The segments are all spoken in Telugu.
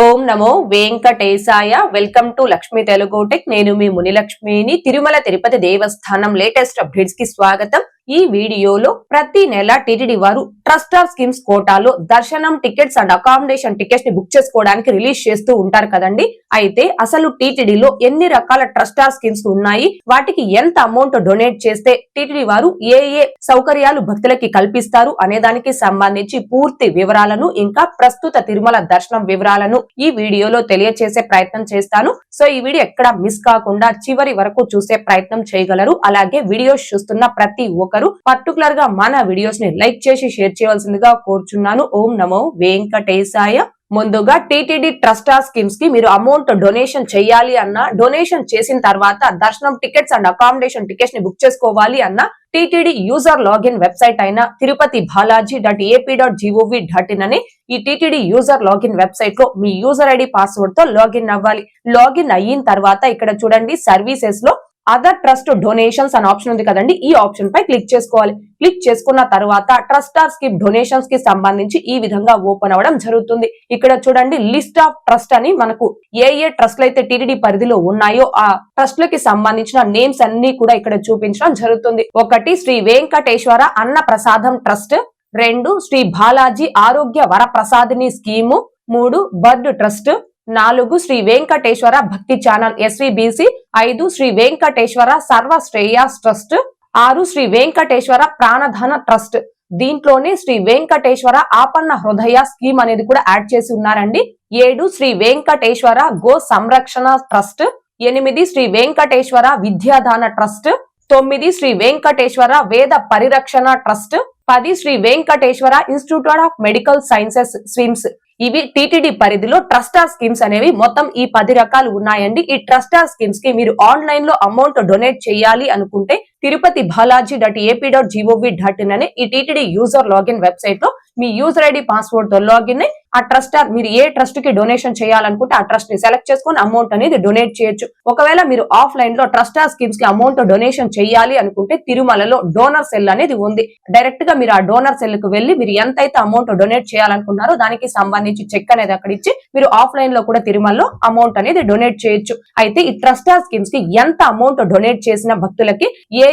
Om Namo Venkatesaya. Welcome to Lakshmi Telugu tech. నేను మీ మునిలక్ష్మిని. తిరుమల తిరుపతి దేవస్థానం లేటెస్ట్ అప్డేట్స్ కి స్వాగతం. ఈ వీడియోలో ప్రతి నెల టిటిడి వారు ట్రస్ట్ ఆఫ్ స్కీమ్స్ కోటాలో దర్శనం టికెట్స్ అండ్ అకామిడేషన్ టికెట్స్ ని బుక్ చేసుకోవడానికి రిలీజ్ చేస్తూ ఉంటారు కదండి. అయితే అసలు టిటిడిలో ఎన్ని రకాల ట్రస్ట్ ఆఫ్ స్కీమ్స్ ఉన్నాయి, వాటికి ఎంత అమౌంట్ డొనేట్ చేస్తే టిటిడి వారు ఏ ఏ సౌకర్యాలు భక్తులకి కల్పిస్తారు అనే దానికి సంబంధించి పూర్తి వివరాలను ఇంకా ప్రస్తుత తిరుమల దర్శనం వివరాలను ఈ వీడియోలో తెలియచేసే ప్రయత్నం చేస్తాను. సో ఈ వీడియో ఎక్కడ మిస్ కాకుండా చివరి వరకు చూసే ప్రయత్నం చేయగలరు. అలాగే వీడియోస్ చూస్తున్న ప్రతి ఒక్కరు పర్టికులర్ గా మన వీడియోస్ ని లైక్ చేసి షేర్ చేయవలసిందిగా కోరుచున్నాను. ఓం నమో వెంకటేశాయ. ముందుగా టిటిడి ట్రస్ట్ ఆఫ్ స్కీమ్స్ కి మీరు అమౌంట్ డొనేషన్ చేయాలి అన్నా, డొనేషన్ చేసిన తర్వాత దర్శనం టికెట్స్ అండ్ అకామిడేషన్ టికెట్స్ ని బుక్ చేసుకోవాలి అన్నా టిటిడి యూజర్ లాగిన్ వెబ్సైట్ అయిన tirupatibalaji.ap.gov.in అనే ఈ టిటిడి యూజర్ లాగిన్ వెబ్సైట్ లో మీ యూజర్ ఐడి పాస్వర్డ్ తో లాగిన్ అవ్వాలి. లాగిన్ అయిన తర్వాత ఇక్కడ చూడండి సర్వీసెస్ లో అదర్ ట్రస్ట్ డొనేషన్స్ అనే ఆప్షన్ ఉంది కదండి. ఈ ఆప్షన్ పై క్లిక్ చేసుకోవాలి. క్లిక్ చేసుకున్న తర్వాత ట్రస్ట్ ఆర్ స్కీమ్ డొనేషన్స్ కి సంబంధించి ఈ విధంగా ఓపెన్ అవ్వడం జరుగుతుంది. ఇక్కడ చూడండి లిస్ట్ ఆఫ్ ట్రస్ట్ అని మనకు ఏ ట్రస్ట్లు అయితే టిటిడి పరిధిలో ఉన్నాయో ఆ ట్రస్ట్లకి సంబంధించిన నేమ్స్ అన్ని కూడా ఇక్కడ చూపించడం జరుగుతుంది. 1 శ్రీ వెంకటేశ్వర అన్న ప్రసాదం trust, 2 Sri Balaji Arogya Varaprasadini scheme, 3 BIRD trust, 4 Sri Venkateswara Bhakti channel SVBC, 5 Sri Venkateswara Sarva Shreyas trust, 6 Sri Venkateswara Pranadana trust. దీంట్లోనే శ్రీ వెంకటేశ్వర ఆపన్న హృదయ స్కీమ్ అనేది కూడా యాడ్ చేసి ఉన్నారండి. 7 Sri Venkateswara Go Samrakshana trust, 8 Sri Venkateswara Vidyadana trust, 9 Sri Venkateswara Veda Parirakshana trust, 10 Sri Venkateswara institute of medical sciences SVIMS. ఇవి టిటిడి పరిధిలో ట్రస్ట్ ఆఫ్ స్కీమ్స్ అనేవి మొత్తం ఈ 10 రకాలు ఉన్నాయండి. ఈ ట్రస్ట్ ఆఫ్ స్కీమ్స్ కి మీరు ఆన్లైన్ లో అమౌంట్ డొనేట్ చేయాలి అనుకుంటే tirupatibalaji.ap.gov.in అనే ఈ టిటిడి యూజర్ లాగిన్ వెబ్సైట్ లో మీ యూజర్ ఐడి పాస్వర్డ్ తో లాగిన్ అయ్యి ఆ ట్రస్ట్ మీరు ఏ ట్రస్ట్ కి డొనేషన్ చేయాలనుకుంటే ఆ ట్రస్ట్ ని సెలెక్ట్ చేసుకుని అమౌంట్ అనేది డొనేట్ చేయొచ్చు. ఒకవేళ మీరు ఆఫ్లైన్ లో ట్రస్ట్ ఆఫ్ స్కీమ్స్ కి అమౌంట్ డొనేషన్ చేయాలి అనుకుంటే తిరుమలలో డోనర్ సెల్ అనేది ఉంది. డైరెక్ట్ గా మీరు ఆ డోనర్ సెల్ కు వెళ్లి మీరు ఎంతైతే అమౌంట్ డొనేట్ చేయాలనుకున్నారో దానికి సంబంధించి చెక్ అనేది అక్కడ ఇచ్చి మీరు ఆఫ్లైన్ లో కూడా తిరుమలలో అమౌంట్ అనేది డొనేట్ చేయొచ్చు. అయితే ఈ ట్రస్ట్ ఆఫ్ స్కీమ్స్ కి ఎంత అమౌంట్ డొనేట్ చేసిన భక్తులకి ఏ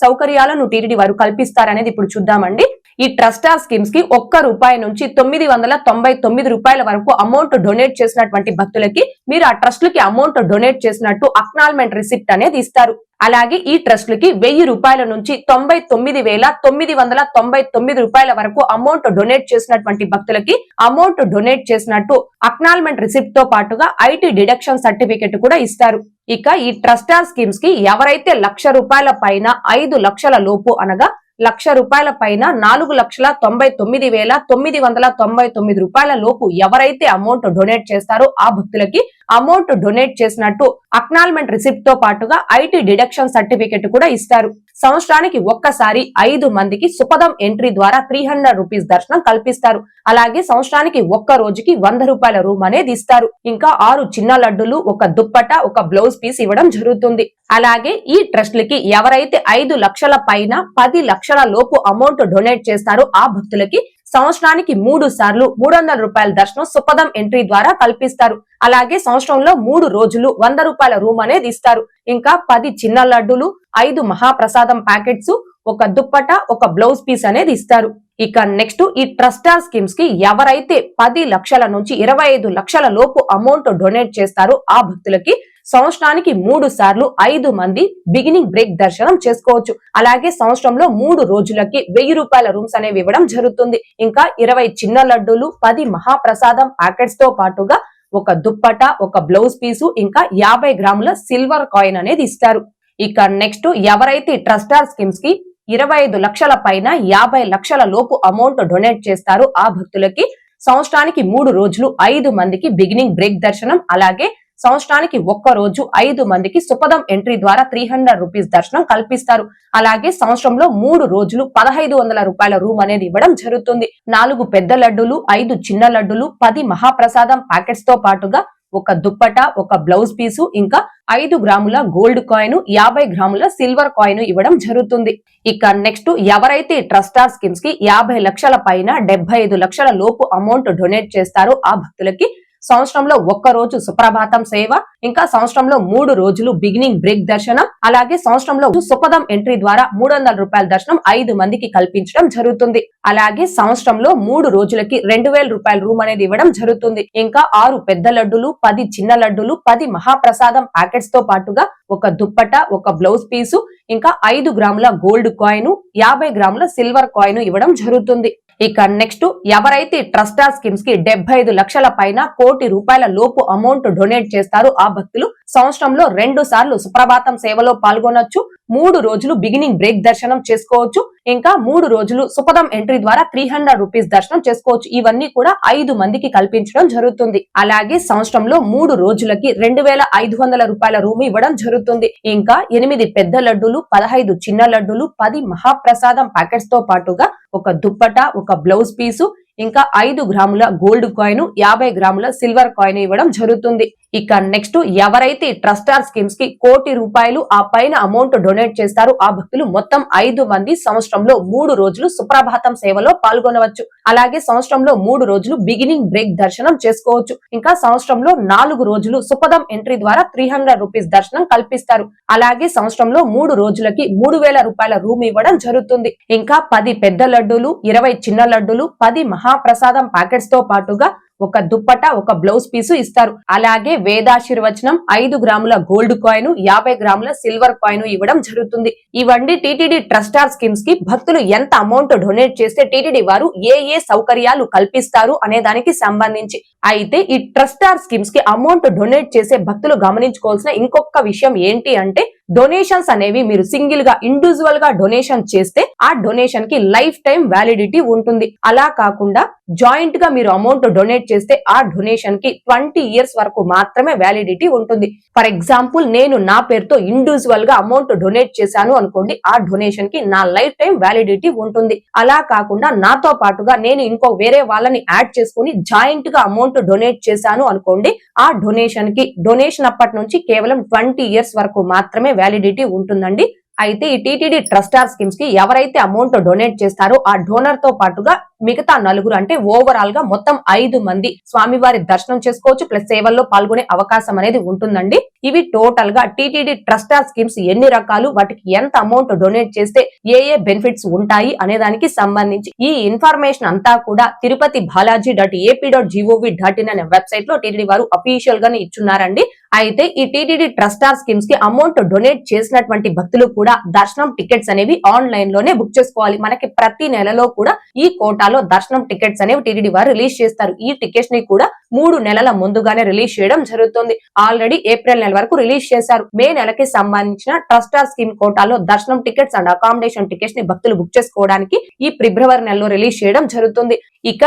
సౌకర్యాలను టిటిడి వారు కల్పిస్తారనేది ఇప్పుడు చూద్దామండి. ఈ ట్రస్ట్ ఆఫ్ స్కీమ్స్ కి ₹1 నుంచి 999 రూపాయల వరకు అమౌంట్ డొనేట్ చేసినటువంటి భక్తులకి మీరు ఆ ట్రస్ట్ లకి అమౌంట్ డొనేట్ చేసినట్టు అక్నాలజ్మెంట్ రిసిప్ట్ అనేది ఇస్తారు. అలాగే ఈ ట్రస్ట్లకి ₹1000 నుంచి 99,999 రూపాయల వరకు అమౌంట్ డొనేట్ చేసినటువంటి భక్తులకి అమౌంట్ డొనేట్ చేసినట్టు అక్నాలజ్మెంట్ రిసిప్ట్ తో పాటుగా ఐటీ డిడక్షన్ సర్టిఫికెట్ కూడా ఇస్తారు. ఇక ఈ ట్రస్ట్ ఆఫ్ స్కీమ్స్ కి ఎవరైతే ₹1,00,000 పైన 5 లక్షల లోపు అనగా ₹1,00,000 పైన 4,99,999 రూపాయల లోపు ఎవరైతే అమౌంట్ డొనేట్ చేస్తారో ఆ భక్తులకి అమౌంట్ డొనేట్ చేసినట్టు అక్నాలజ్మెంట్ రిసిప్ట్ తో పాటుగా ఐటీ డిడక్షన్ సర్టిఫికెట్ కూడా ఇస్తారు. సంవత్సరానికి ఒక్కసారి 5 మందికి సుపదం ఎంట్రీ ద్వారా ₹300 దర్శనం కల్పిస్తారు. అలాగే సంవత్సరానికి ఒక్క రోజుకి ₹100 రూమ్ అనేది ఇస్తారు. ఇంకా 6 చిన్న లడ్డులు, ఒక దుప్పట, ఒక బ్లౌజ్ పీస్ ఇవ్వడం జరుగుతుంది. అలాగే ఈ ట్రస్ట్లకి ఎవరైతే 5 లక్షల పైన 10 లక్షల లోపు అమౌంట్ డొనేట్ చేస్తారో ఆ భక్తులకి సంవత్సరానికి 3 సార్లు ₹300 దర్శనం సుపదం ఎంట్రీ ద్వారా కల్పిస్తారు. అలాగే సంవత్సరంలో 3 రోజులు ₹100 రూమ్ అనేది ఇస్తారు. ఇంకా 10 చిన్న లడ్డులు, 5 మహాప్రసాదం ప్యాకెట్స్, ఒక దుప్పట, ఒక బ్లౌజ్ పీస్ అనేది ఇస్తారు. ఇక నెక్స్ట్ ఈ ట్రస్ట్ ఆఫ్ స్కీమ్స్ కి ఎవరైతే 10 లక్షల నుంచి 25 లక్షల లోపు అమౌంట్ డొనేట్ చేస్తారో ఆ భక్తులకి సంవత్సరానికి 3 సార్లు 5 మంది బిగినింగ్ బ్రేక్ దర్శనం చేసుకోవచ్చు. అలాగే సంవత్సరంలో 3 రోజులకి ₹1000 రూమ్స్ అనేవి ఇవ్వడం జరుగుతుంది. ఇంకా 20 చిన్న లడ్డూలు, 10 మహాప్రసాదం ప్యాకెట్స్ తో పాటుగా ఒక దుప్పట, ఒక బ్లౌజ్ పీసు, ఇంకా 50 గ్రాముల సిల్వర్ కాయిన్ అనేది ఇస్తారు. ఇక నెక్స్ట్ ఎవరైతే ట్రస్ట్ ఆఫ్ స్కీమ్స్ కి 25 లక్షల పైన 50 లక్షల లోపు అమౌంట్ డొనేట్ చేస్తారో ఆ భక్తులకి సంవత్సరానికి 3 రోజులు 5 మందికి బిగినింగ్ బ్రేక్ దర్శనం, అలాగే సంవత్సరానికి ఒక్క రోజు 5 మందికి సుపదం ఎంట్రీ ద్వారా ₹300 దర్శనం కల్పిస్తారు. అలాగే సంవత్సరంలో 3 రోజులు ₹1,500 రూమ్ అనేది ఇవ్వడం జరుగుతుంది. 4 పెద్ద లడ్డులు, 5 చిన్న లడ్డులు, 10 మహాప్రసాదం ప్యాకెట్స్ తో పాటుగా ఒక దుప్పట, ఒక బ్లౌజ్ పీసు, ఇంకా 5 గ్రాముల గోల్డ్ కాయిన్, 50 గ్రాముల సిల్వర్ కాయిన్ ఇవ్వడం జరుగుతుంది. ఇక నెక్స్ట్ ఎవరైతే ట్రస్ట్ ఆఫ్ స్కీమ్స్ కి 50 లక్షల పైన 75 లక్షల లోపు అమౌంట్ డొనేట్ చేస్తారో ఆ భక్తులకి సంవత్సరంలో ఒక్క రోజు సుప్రభాతం సేవ, ఇంకా సంవత్సరంలో 3 రోజులు బిగినింగ్ బ్రేక్ దర్శనం, అలాగే సంవత్సరంలో సుపదం ఎంట్రీ ద్వారా 300 రూపాయల దర్శనం 5 మందికి కల్పించడం జరుగుతుంది. అలాగే సంవత్సరంలో 3 రోజులకి 2000 రూపాయల రూమ్ అనేది ఇవ్వడం జరుగుతుంది. ఇంకా 6 పెద్ద లడ్డులు, 10 చిన్న లడ్డులు, 10 మహాప్రసాదం ప్యాకెట్స్ తో పాటుగా ఒక దుప్పట, ఒక బ్లౌజ్ పీసు, ఇంకా 5 గ్రాముల గోల్డ్ కాయిన్, 50 గ్రాముల సిల్వర్ కాయిన్ ఇవ్వడం జరుగుతుంది. ఇక నెక్స్ట్, ఎవరైతే ట్రస్టార్ స్కీమ్స్ కి 75 లక్షల పైన కోటి రూపాయల లోపు అమౌంట్ డొనేట్ చేస్తారో ఆ భక్తులు సంవత్సరంలో 2 సార్లు సుప్రభాతం సేవలో పాల్గొనొచ్చు, 3 రోజులు బిగినింగ్ బ్రేక్ దర్శనం చేసుకోవచ్చు, ఇంకా 3 రోజులు సుపదం ఎంట్రీ ద్వారా 300 రూపీస్ దర్శనం చేసుకోవచ్చు. ఇవన్నీ కూడా 5 మందికి కల్పించడం జరుగుతుంది. అలాగే సంవత్సరంలో 3 రోజులకి 2500 రూపాయల రూమ్ ఇవ్వడం జరుగుతుంది. ఇంకా 8 పెద్ద లడ్డూలు, 15 చిన్న లడ్డూలు, 10 మహాప్రసాదం ప్యాకెట్స్ తో పాటుగా ఒక దుప్పట, ఒక బ్లౌజ్ పీసు, ఇంకా 5 గ్రాముల గోల్డ్ కాయిన్, 50 గ్రాముల సిల్వర్ కాయిన్ ఇవ్వడం జరుగుతుంది. ఇక నెక్స్ట్, ఎవరైతే ట్రస్టార్ స్కీమ్స్ కి కోటి రూపాయలు ఆ పైన అమౌంట్ డొనేట్ చేస్తారో ఆ భక్తులు మొత్తం 5 మంది సంవత్సరంలో 3 రోజులు సుప్రభాతం సేవలో పాల్గొనవచ్చు. అలాగే సంవత్సరంలో 3 రోజులు బిగినింగ్ బ్రేక్ దర్శనం చేసుకోవచ్చు. ఇంకా సంవత్సరంలో 4 రోజులు సుపదం ఎంట్రీ ద్వారా 300 రూపీస్ దర్శనం కల్పిస్తారు. అలాగే సంవత్సరంలో 3 రోజులకి 3000 రూపాయల రూమ్ ఇవ్వడం జరుగుతుంది. ఇంకా 10 పెద్ద లడ్డూలు, 20 చిన్న లడ్డూలు, 10 మహాప్రసాదం ప్యాకెట్స్ తో పాటుగా ఒక దుప్పట, ఒక బ్లౌజ్ పీసు ఇస్తారు. అలాగే వేదాశీర్వచనం, 5 గ్రాముల గోల్డ్ కాయిన్, 50 గ్రాముల సిల్వర్ కాయిన్ ఇవ్వడం జరుగుతుంది. ఇవన్నీ టీటీడీ ట్రస్టార్ స్కీమ్స్ కి భక్తులు ఎంత అమౌంట్ డొనేట్ చేస్తే టీటీడీ వారు ఏ సౌకర్యాలు కల్పిస్తారు అనే దానికి సంబంధించి. అయితే ఈ ట్రస్టార్ స్కీమ్స్ కి అమౌంట్ డొనేట్ చేసే భక్తులు గమనించుకోవాల్సిన ఇంకొక విషయం ఏంటి అంటే, డొనేషన్స్ అనేవి మీరు సింగిల్ గా ఇండివిజువల్ గా డొనేషన్ చేస్తే ఆ డొనేషన్ కి లైఫ్ టైం వ్యాలిడిటీ ఉంటుంది. అలా కాకుండా జాయింట్ గా మీరు అమౌంట్ డొనేట్ చేస్తే ఆ డొనేషన్ కి 20 ఇయర్స్ వరకు మాత్రమే వ్యాలిడిటీ ఉంటుంది. ఫర్ ఎగ్జాంపుల్, నేను నా పేరుతో ఇండివిజువల్ గా అమౌంట్ డొనేట్ చేశాను అనుకోండి, ఆ డొనేషన్ కి నా లైఫ్ టైం వ్యాలిడిటీ ఉంటుంది. అలా కాకుండా నాతో పాటుగా నేను ఇంకో వేరే వాళ్ళని యాడ్ చేసుకుని జాయింట్ గా అమౌంట్ డొనేట్ చేశాను అనుకోండి, ఆ డొనేషన్ అప్పటి నుంచి కేవలం 20 ఇయర్స్ వరకు మాత్రమే వ్యాలిడిటీ ఉంటుందండి. అయితే ఈ టీటీడీ ట్రస్టార్ స్కీమ్స్ కి ఎవరైతే అమౌంట్ డొనేట్ చేస్తారో ఆ డోనర్ తో పాటుగా మిగతా 4 అంటే ఓవరాల్ గా మొత్తం 5 మంది స్వామివారి దర్శనం చేసుకోవచ్చు, ప్లస్ సేవల్లో పాల్గొనే అవకాశం అనేది ఉంటుందండి. ఇవి టోటల్ గా టీటీడీ ట్రస్టార్ స్కీమ్స్ ఎన్ని రకాలు, వాటికి ఎంత అమౌంట్ డొనేట్ చేస్తే ఏ బెనిఫిట్స్ ఉంటాయి అనే దానికి సంబంధించి ఈ ఇన్ఫర్మేషన్ అంతా కూడా tirupati.balaji.ap.gov.in అనే వెబ్సైట్ లో టీటీడీ వారు అఫీషియల్ గానే ఇచ్చున్నారండి. అయితే ఈ టీటీడీ ట్రస్టార్ స్కీమ్స్ కి అమౌంట్ డొనేట్ చేసినటువంటి భక్తులు కూడా దర్శనం టికెట్స్ అనేవి ఆన్లైన్ లోనే బుక్ చేసుకోవాలి. మనకి ప్రతి నెలలో కూడా ఈ కోటాలో దర్శనం టికెట్స్ అనేవి టీటీడీ వారు రిలీజ్ చేస్తారు. ఈ టికెట్స్ ని కూడా 3 నెలల ముందుగానే రిలీజ్ చేయడం జరుగుతుంది. ఆల్రెడీ ఏప్రిల్ నెల వరకు రిలీజ్ చేశారు. మే నెలకి సంబంధించిన ట్రస్టార్ స్కీమ్ కోటాలో దర్శనం టికెట్స్ అండ్ అకామిడేషన్ టికెట్స్ ని భక్తులు బుక్ చేసుకోవడానికి ఈ ఫిబ్రవరి నెలలో రిలీజ్ చేయడం జరుగుతుంది. ఇక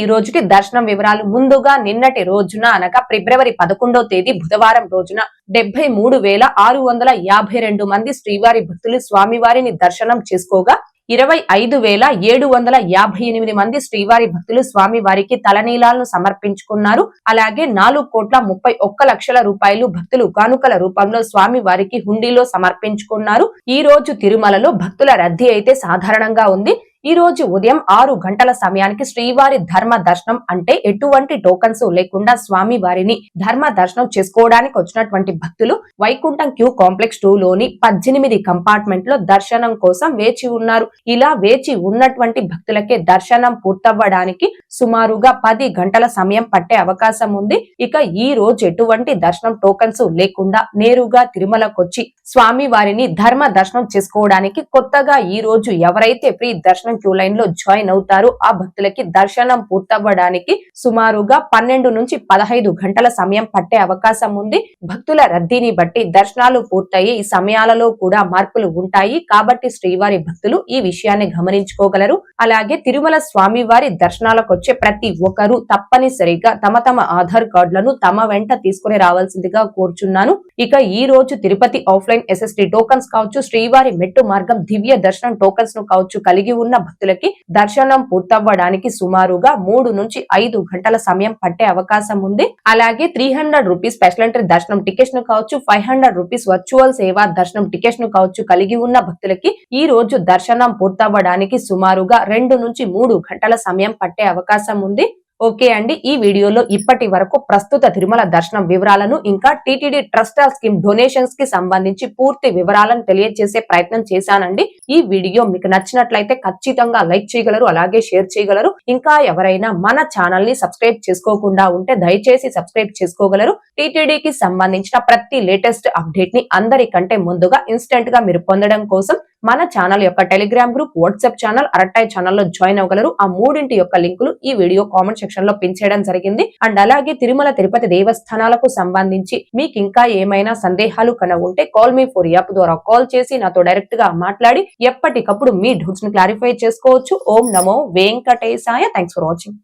ఈ రోజుకి దర్శనం వివరాలు. ముందుగా నిన్నటి రోజున అనగా ఫిబ్రవరి 11వ తేదీ బుధవారం రోజున 73,652 మంది శ్రీవారి భక్తులు స్వామివారిని దర్శనం చేసుకోగా 25,758 మంది శ్రీవారి భక్తులు స్వామివారికి తలనీలాలను సమర్పించుకున్నారు. అలాగే 4,31,00,000 రూపాయలు భక్తులు కానుకల రూపంలో స్వామివారికి హుండీలో సమర్పించుకున్నారు. ఈ రోజు తిరుమలలో భక్తుల రద్దీ అయితే సాధారణంగా ఉంది. ఈ రోజు ఉదయం 6 గంటల సమయానికి శ్రీవారి ధర్మ దర్శనం అంటే ఎటువంటి టోకన్స్ లేకుండా స్వామి వారిని ధర్మ దర్శనం చేసుకోవడానికి వచ్చినటువంటి భక్తులు వైకుంఠం క్యూ కాంప్లెక్స్ 2 లోని 18 కంపార్ట్మెంట్ లో దర్శనం కోసం వేచి ఉన్నారు. ఇలా వేచి ఉన్నటువంటి భక్తులకే దర్శనం పూర్తవ్వడానికి సుమారుగా 10 గంటల సమయం పట్టే అవకాశం ఉంది. ఇక ఈ రోజు ఎటువంటి దర్శనం టోకన్స్ లేకుండా నేరుగా తిరుమలకొచ్చి స్వామి వారిని ధర్మ దర్శనం చేసుకోవడానికి కొత్తగా ఈ రోజు ఎవరైతే ఫ్రీ దర్శనం క్యూ లైన్ లో జాయిన్ అవుతారు ఆ భక్తులకి దర్శనం పూర్తవ్వడానికి సుమారుగా 12 నుంచి 15 గంటల సమయం పట్టే అవకాశం ఉంది. భక్తుల రద్దీని బట్టి దర్శనాలు పూర్తయ్యే ఈ సమయాలలో కూడా మార్పులు ఉంటాయి. కాబట్టి శ్రీవారి భక్తులు ఈ విషయాన్ని గమనించుకోగలరు. అలాగే తిరుమల స్వామి వారి దర్శనాలకు వచ్చే ప్రతి ఒక్కరూ తప్పనిసరిగా తమ ఆధార్ కార్డులను తమ వెంట తీసుకుని రావాల్సిందిగా కోరుచున్నాను. ఇక ఈ రోజు తిరుపతి ఆఫ్లైన్ SST టోకన్స్ కావచ్చు, శ్రీవారి మెట్టు మార్గం దివ్య దర్శనం టోకన్స్ ను కావచ్చు కలిగి ఉన్న భక్తులకి దర్శనం పూర్తవ్వడానికి సుమారుగా 3 నుంచి 5 గంటల సమయం పట్టే అవకాశం ఉంది. అలాగే 300 రూపీస్ స్పెషల్ ఎంట్రీ దర్శనం టికెట్స్ ను కావచ్చు, 500 రూపీస్ వర్చువల్ సేవా దర్శనం టికెట్స్ ను కావచ్చు కలిగి ఉన్న భక్తులకి ఈ రోజు దర్శనం పూర్తవ్వడానికి సుమారుగా 2 నుంచి 3 గంటల సమయం పట్టే అవకాశం ఉంది. ఓకే అండి, ఈ వీడియోలో ఇప్పటి వరకు ప్రస్తుత తిరుమల దర్శనం వివరాలను ఇంకా టీటీడీ ట్రస్ట్ స్కీమ్ డొనేషన్స్ కి సంబంధించి పూర్తి వివరాలను తెలియజేసే ప్రయత్నం చేశానండి. ఈ వీడియో మీకు నచ్చినట్లయితే ఖచ్చితంగా లైక్ చేయగలరు, అలాగే షేర్ చేయగలరు. ఇంకా ఎవరైనా మన ఛానల్ ని సబ్స్క్రైబ్ చేసుకోకుండా ఉంటే దయచేసి సబ్స్క్రైబ్ చేసుకోగలరు. టీటీడీకి సంబంధించిన ప్రతి లేటెస్ట్ అప్డేట్ ని అందరికంటే ముందుగా ఇన్స్టెంట్ గా మీరు పొందడం కోసం మన ఛానల్ యొక్క టెలిగ్రామ్ గ్రూప్, వాట్సాప్ ఛానల్, అరటాయ్ ఛానల్లో జాయిన్ అవ్వగలరు. ఆ మూడింటి యొక్క లింకులు ఈ వీడియో కామెంట్ సెక్షన్ లో పిన్ చేయడం జరిగింది. అండ్ అలాగే తిరుమల తిరుపతి దేవస్థానాలకు సంబంధించి మీకు ఇంకా ఏమైనా సందేహాలు ఉంటే కాల్ మీ ఫర్ యాప్ ద్వారా కాల్ చేసి నాతో డైరెక్ట్ గా మాట్లాడి ఎప్పటికప్పుడు మీ డౌట్స్ ని క్లారిఫై చేసుకోవచ్చు. ఓం నమో వెంకటేశాయ. Thanks for watching.